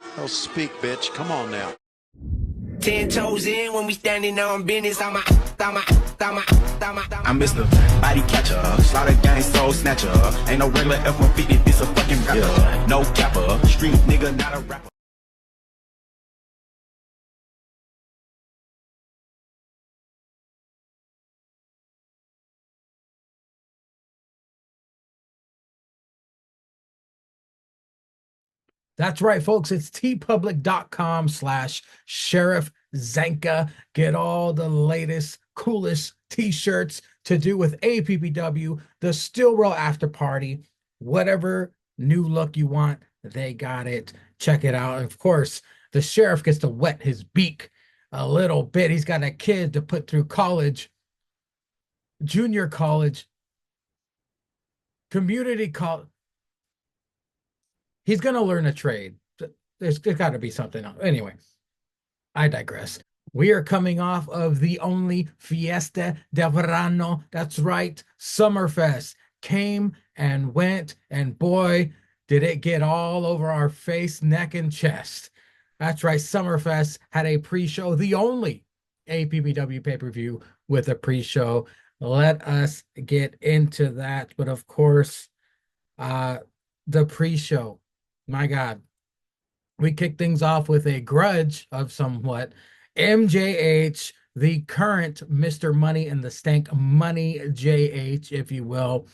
Oh, speak, bitch. Come on now. 10 toes in when we standing on business. I'm Mr. Body Catcher, Slaughter Gang Soul Snatcher. Ain't no regular F-150, this a fucking rapper. No capper, street nigga, not a rapper. That's right, folks. It's tpublic.com/Sheriff Zanka. Get all the latest, coolest t-shirts to do with APPW, the Steel Raw After Party, whatever new look you want, they got it. Check it out. And of course, the sheriff gets to wet his beak a little bit. He's got a kid to put through college, junior college, community college. He's going to learn a trade. There's got to be something else. Anyway, I digress. We are coming off of the only Fiesta de Verano. That's right. Summerfest came and went, and boy, did it get all over our face, neck, and chest. That's right. Summerfest had a pre-show, the only APPW pay-per-view with a pre-show. Let us get into that. But of course, the pre-show, my God, we kick things off with a grudge of somewhat. MJH, the current Mr. Money in the Stank, Money JH, if you will,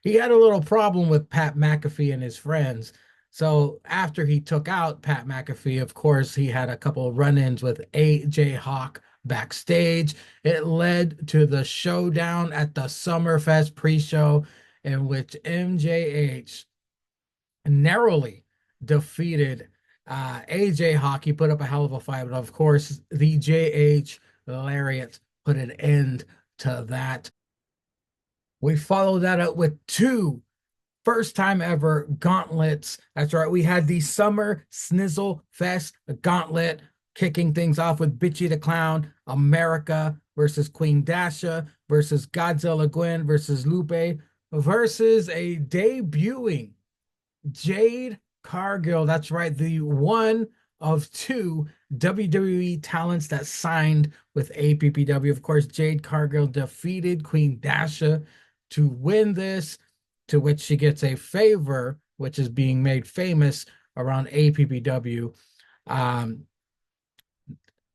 he had a little problem with Pat McAfee and his friends. So after he took out Pat McAfee, of course, he had a couple of run-ins with AJ Hawk backstage. It led to the showdown at the Summerfest pre-show in which MJH narrowly defeated AJ Hawk. He put up a hell of a fight, but of course, the JH Lariat put an end to that. We followed that up with two first time ever gauntlets. That's right. We had the Summer Snizzle Fest gauntlet kicking things off with Bitchy the Clown, America versus Queen Dasha versus Godzilla Gwen versus Lupe versus a debuting Jade Cargill. That's right. The one of two WWE talents that signed with APPW. Of course, Jade Cargill defeated Queen Dasha to win this, to which she gets a favor, which is being made famous around APPW.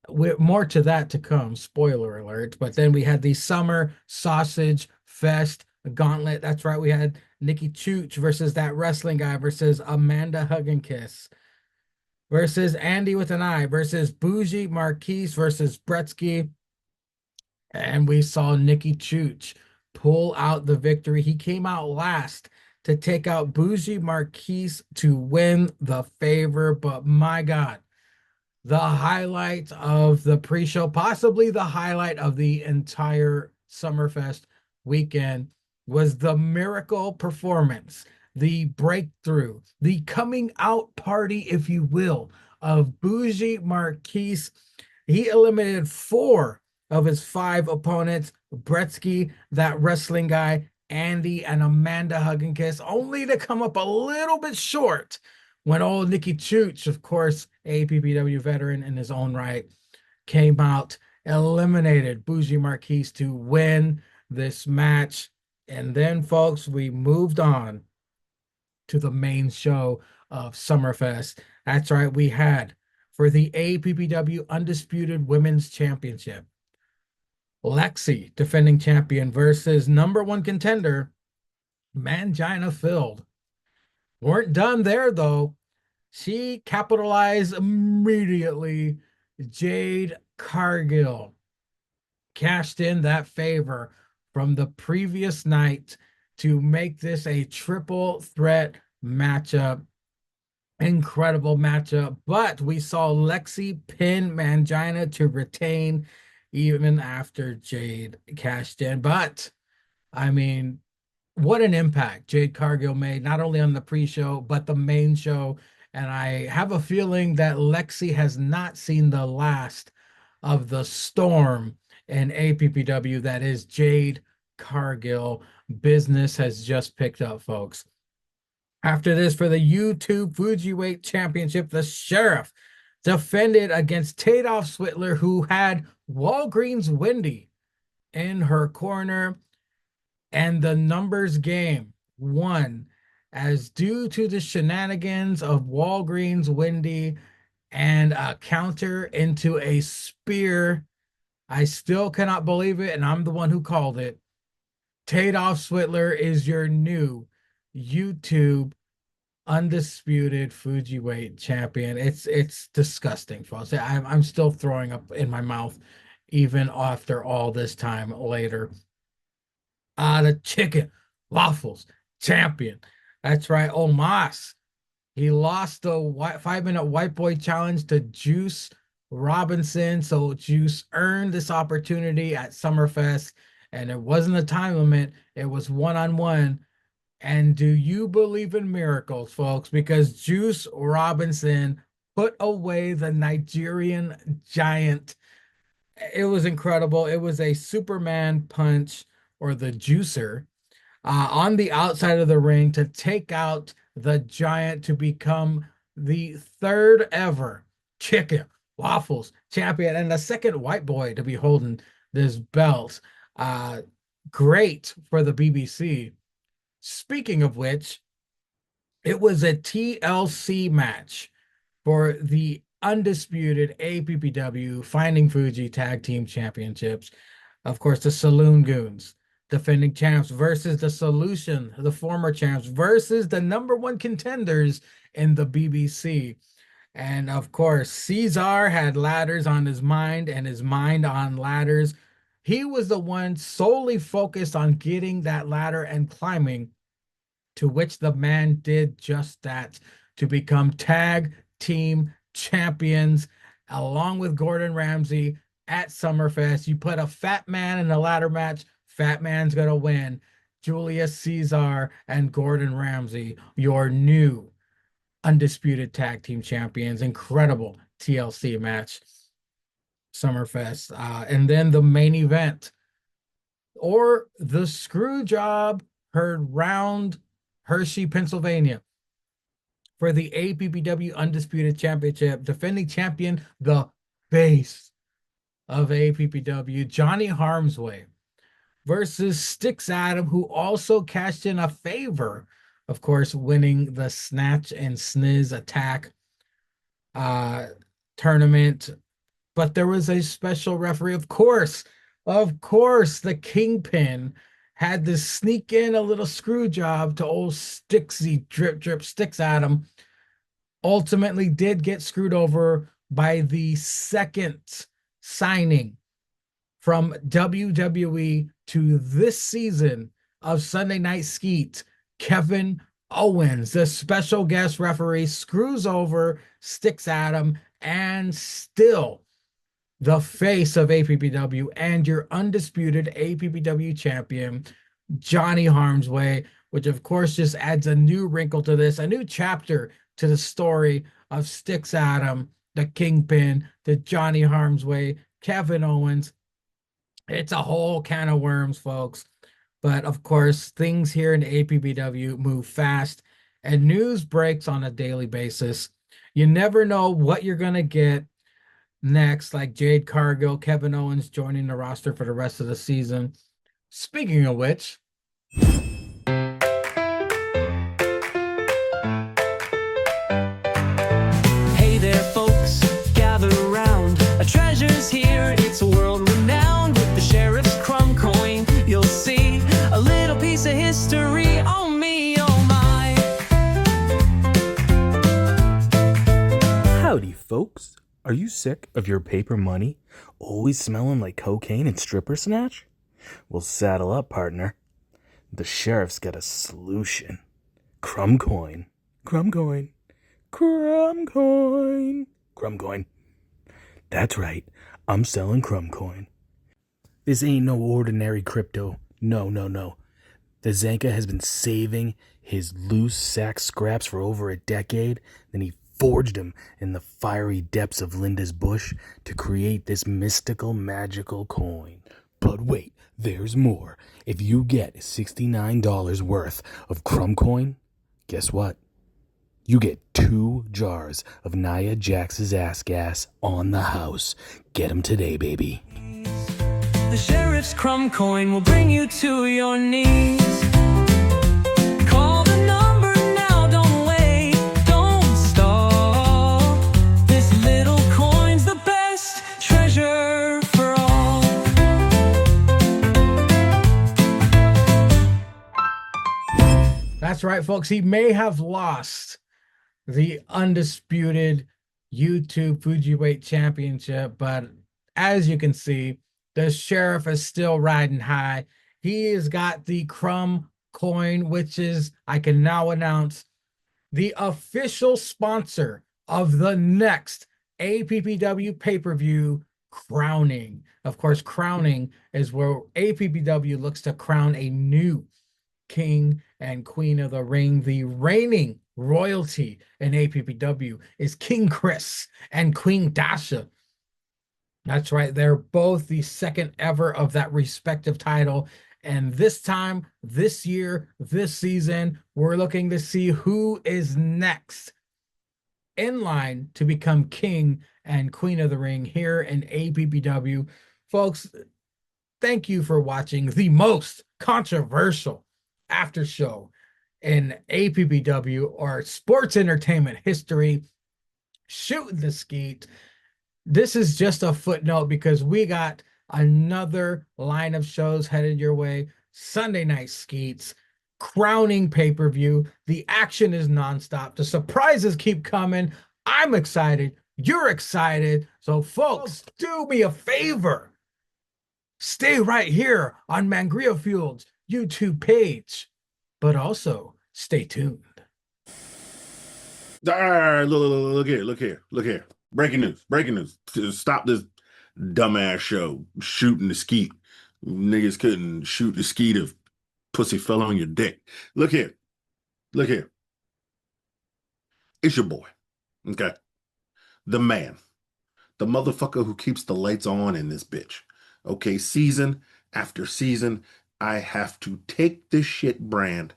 With more to that to come, spoiler alert. But then we had the Summer Sausage Fest gauntlet. That's right. We had Nikki Chooch versus that wrestling guy versus Amanda Hug and Kiss versus Andy with an Eye versus Bougie Marquise versus Bretsky. And we saw Nikki Chooch pull out the victory. He came out last to take out Bougie Marquise to win the favor. But my God, the highlight of the pre-show, possibly the highlight of the entire Summerfest weekend, was the miracle performance, the breakthrough, the coming out party, if you will, of Bougie Marquise. He eliminated 4 of his 5 opponents, Bretsky, that wrestling guy, Andy, and Amanda Hug and Kiss, only to come up a little bit short when old Nikki Chooch, of course, APPW veteran in his own right, came out, eliminated Bougie Marquise to win this match. And then, folks, we moved on to the main show of Summerfest. That's right, we had, for the APPW Undisputed Women's Championship, Lexi, defending champion, versus number 1 contender, Mangina Filled. Weren't done there, though. She capitalized immediately. Jade Cargill cashed in that favor from the previous night to make this a triple threat matchup. Incredible matchup. But we saw Lexi pin Mangina to retain even after Jade cashed in. But, I mean, what an impact Jade Cargill made, not only on the pre-show, but the main show. And I have a feeling that Lexi has not seen the last of the storm in APPW that is Jade Cargill. Business has just picked up, folks. After this, for the YouTube Fujiweight Championship, the Sheriff defended against Tadoff Switler, who had Walgreens Wendy in her corner, and the numbers game won as due to the shenanigans of Walgreens Wendy and a counter into a spear. I still cannot believe it, and I'm the one who called it. Tadoff Switler is your new YouTube undisputed Fujiweight champion. It's disgusting, folks. I'm still throwing up in my mouth even after all this time later. The chicken waffles champion. That's right, Omos. He lost the 5-minute white boy challenge to Juice Robinson. So Juice earned this opportunity at Summerfest, and it wasn't a time limit, it was one-on-one. And do you believe in miracles, folks? Because Juice Robinson put away the Nigerian giant. It was incredible. It was a Superman punch, or the juicer, on the outside of the ring to take out the giant to become the third ever chicken waffles champion and the second white boy to be holding this belt. Great for the BBC. Speaking of which, it was a TLC match for the undisputed APPW Finding Fuji Tag Team Championships. Of course, the Saloon Goons, defending champs, versus the Solution, the former champs, versus the number one contenders in the BBC. And of course, Caesar had ladders on his mind and his mind on ladders. He was the one solely focused on getting that ladder and climbing, to which the man did just that to become tag team champions along with Gordon Ramsay at Summerfest. You put a fat man in a ladder match, fat man's going to win. Julius Caesar and Gordon Ramsay, your new undisputed tag team champions. Incredible TLC match, Summerfest. And then the main event, or the screw job, heard round Hershey, Pennsylvania, for the APPW Undisputed Championship, defending champion, the face of APPW, Johnny Harmsway, versus Styx Adam, who also cashed in a favor, of course, winning the Snatch and Sniz Attack tournament. But there was a special referee, of course, the Kingpin had to sneak in a little screw job to old Stixy drip Styx Adam. Ultimately did get screwed over by the second signing from WWE to this season of Sunday Night Skeet, Kevin Owens. The special guest referee screws over Styx Adam, and still the face of APPW and your undisputed APPW champion, Johnny Harmsway, which of course just adds a new wrinkle to this, a new chapter to the story of Styx Adam, the Kingpin, the Johnny Harmsway, Kevin Owens. It's a whole can of worms, folks. But of course, things here in APPW move fast and news breaks on a daily basis. You never know what you're going to get next, like Jade Cargill, Kevin Owens joining the roster for the rest of the season. Speaking of which, hey there, folks, gather around. A treasure's here, it's world renowned. With the sheriff's crumb coin, you'll see a little piece of history on me, oh my. Howdy, folks. Are you sick of your paper money always smelling like cocaine and stripper snatch? Well, saddle up, partner. The sheriff's got a solution. Crumb coin. Crumb coin. Crumb coin. Crumb coin. That's right. I'm selling crumb coin. This ain't no ordinary crypto. No. The Zanka has been saving his loose sack scraps for over a decade. Then he forged them in the fiery depths of Linda's bush to create this mystical, magical coin. But wait, there's more. If you get $69 worth of crumb coin, Guess what? You get 2 jars of Nia Jax's ass gas on the house. Get 'em today, baby. The sheriff's crumb coin will bring you to your knees. Call the number now, don't wait, don't stop. This little coin's the best treasure for all. That's right, folks. He may have lost the undisputed YouTube Fujiweight Championship, but as you can see, the sheriff is still riding high. He has got the crumb coin, which is, I can now announce, the official sponsor of the next APPW pay-per-view, Crowning. Of course, Crowning is where APPW looks to crown a new king and queen of the ring. The reigning royalty in APPW is King Chris and Queen Dasha. That's right. They're both the second ever of that respective title. And this time, this year, this season, we're looking to see who is next in line to become king and queen of the ring here in APPW. Folks, thank you for watching the most controversial after show in APPW or sports entertainment history, Shootin the Skeet. This is just a footnote because we got another line of shows headed your way. Sunday night skeets, crowning pay-per-view. The action is nonstop. The surprises keep coming. I'm excited. You're excited. So folks, do me a favor. Stay right here on Mangria Field's YouTube page, but also stay tuned. All right, look here. Breaking news. Stop this dumbass show, Shooting the Skeet. Niggas couldn't shoot the skeet if pussy fell on your dick. Look here. It's your boy, okay? The man, the motherfucker who keeps the lights on in this bitch. Okay, season after season, I have to take this shit brand,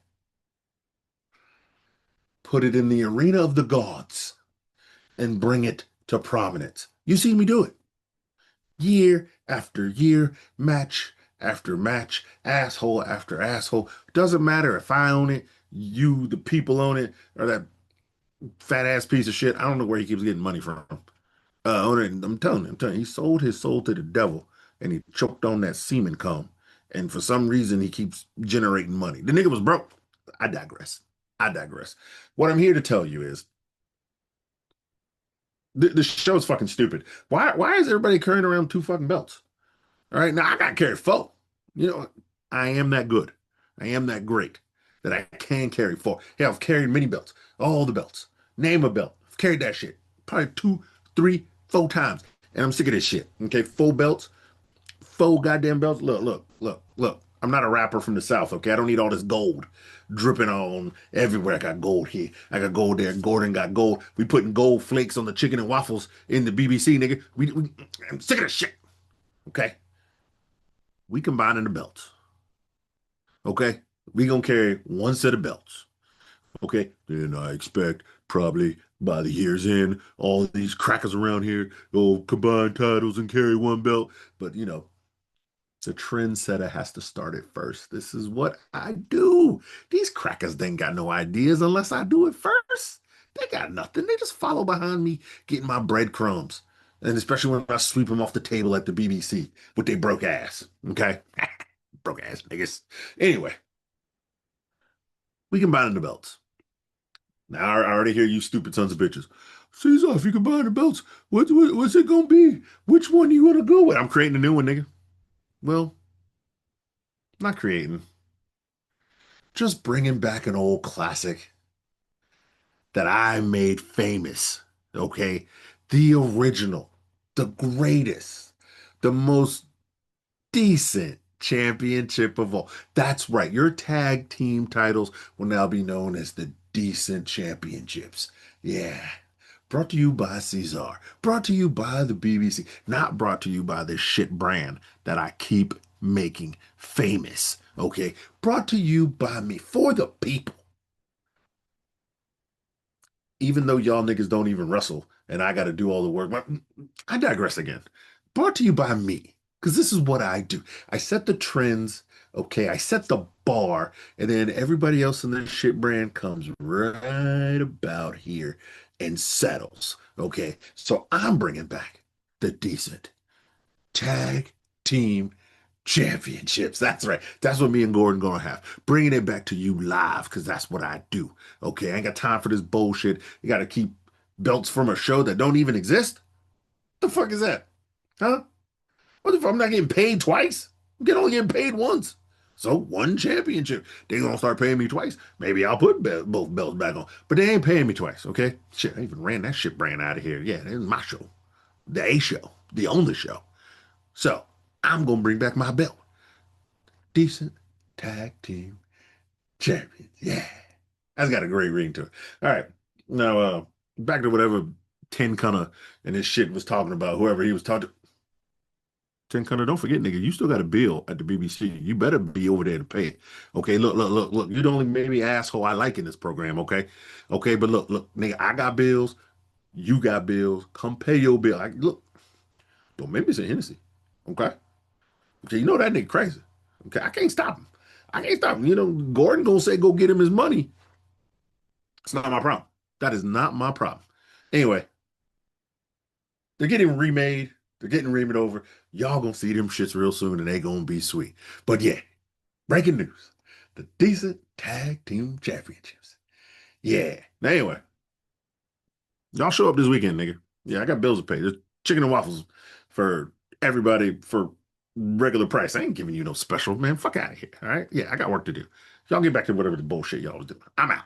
put it in the arena of the gods, and bring it to prominence. You see me do it. Year after year, match after match, asshole after asshole. Doesn't matter if I own it, you, the people own it, or that fat ass piece of shit. I don't know where he keeps getting money from. I'm telling you, he sold his soul to the devil and he choked on that semen cum. And for some reason, he keeps generating money. The nigga was broke. I digress. What I'm here to tell you is the show's fucking stupid. Why is everybody carrying around 2 fucking belts? All right, now I got to carry 4. You know, I am that good. I am that great that I can carry 4. Yeah, I've carried many belts, all the belts. Name a belt. I've carried that shit probably 2, 3, 4 times. And I'm sick of this shit. Okay, 4 belts, 4 goddamn belts. Look. I'm not a rapper from the South, okay? I don't need all this gold dripping on everywhere. I got gold here. I got gold there. Gordon got gold. We putting gold flakes on the chicken and waffles in the BBC, nigga. I'm sick of this shit, okay? We combining the belts, okay? We gonna carry 1 set of belts, okay? Then I expect probably by the year's end, all these crackers around here will combine titles and carry 1 belt. But, you know, the trendsetter has to start it first. This is what I do. These crackers ain't got no ideas unless I do it first. They got nothing. They just follow behind me, getting my breadcrumbs. And especially when I sweep them off the table at the BBC with their broke ass. Okay? Broke ass niggas. Anyway, we combining the belts. Now, I already hear you stupid sons of bitches. Caesar, if you combine the belts, what's it gonna be? Which one you gonna go with? I'm creating a new one, nigga. Well, not creating. Just bringing back an old classic that I made famous, okay? The original, the greatest, the most decent championship of all. That's right. Your tag team titles will now be known as the Decent Championships. Yeah. Brought to you by Caesar. Brought to you by the BBC. Not brought to you by this shit brand that I keep making famous. Okay? Brought to you by me. For the people. even though y'all niggas don't even wrestle and I got to do all the work, I digress again. Brought to you by me, because this is what I do. I set the trends, okay? I set the bar, and then everybody else in this shit brand comes right about here and settles, okay? So I'm bringing back the decent tag team championships. That's right. That's what me and Gordon gonna have. Bringing it back to you live, because that's what I do. Okay, I ain't got time for this bullshit. You got to keep belts from a show that don't even exist. The fuck is that? Huh? What if I'm not getting paid twice? I'm only getting paid once. So one championship. They gonna start paying me twice. Maybe I'll put both belts back on. But they ain't paying me twice, okay? Shit, I even ran that shit brand out of here. Yeah, this is my show. The A show. The only show. So I'm gonna bring back my belt. Decent tag team champions. Yeah. That's got a great ring to it. All right. Now back to whatever Tin Cunner and this shit was talking about, whoever he was talking to. Tin Cunner, don't forget, nigga, you still got a bill at the BBC. You better be over there to pay it. Okay, look. You're the only maybe asshole I like in this program, okay? Okay, but look, nigga, I got bills. You got bills. Come pay your bill. Look, don't make me say Hennessy, okay? Okay, you know that nigga crazy. Okay, I can't stop him. I can't stop him. You know, Gordon gonna say go get him his money. It's not my problem. That is not my problem. Anyway, they're getting remade. They're getting remade over. Y'all gonna see them shits real soon, and they gonna be sweet. But yeah, breaking news: the decent tag team championships. Yeah. Now anyway, y'all show up this weekend, nigga. Yeah, I got bills to pay. There's chicken and waffles for everybody for regular price. I ain't giving you no special, man. Fuck out of here. All right. Yeah, I got work to do. Y'all get back to whatever the bullshit y'all was doing. I'm out.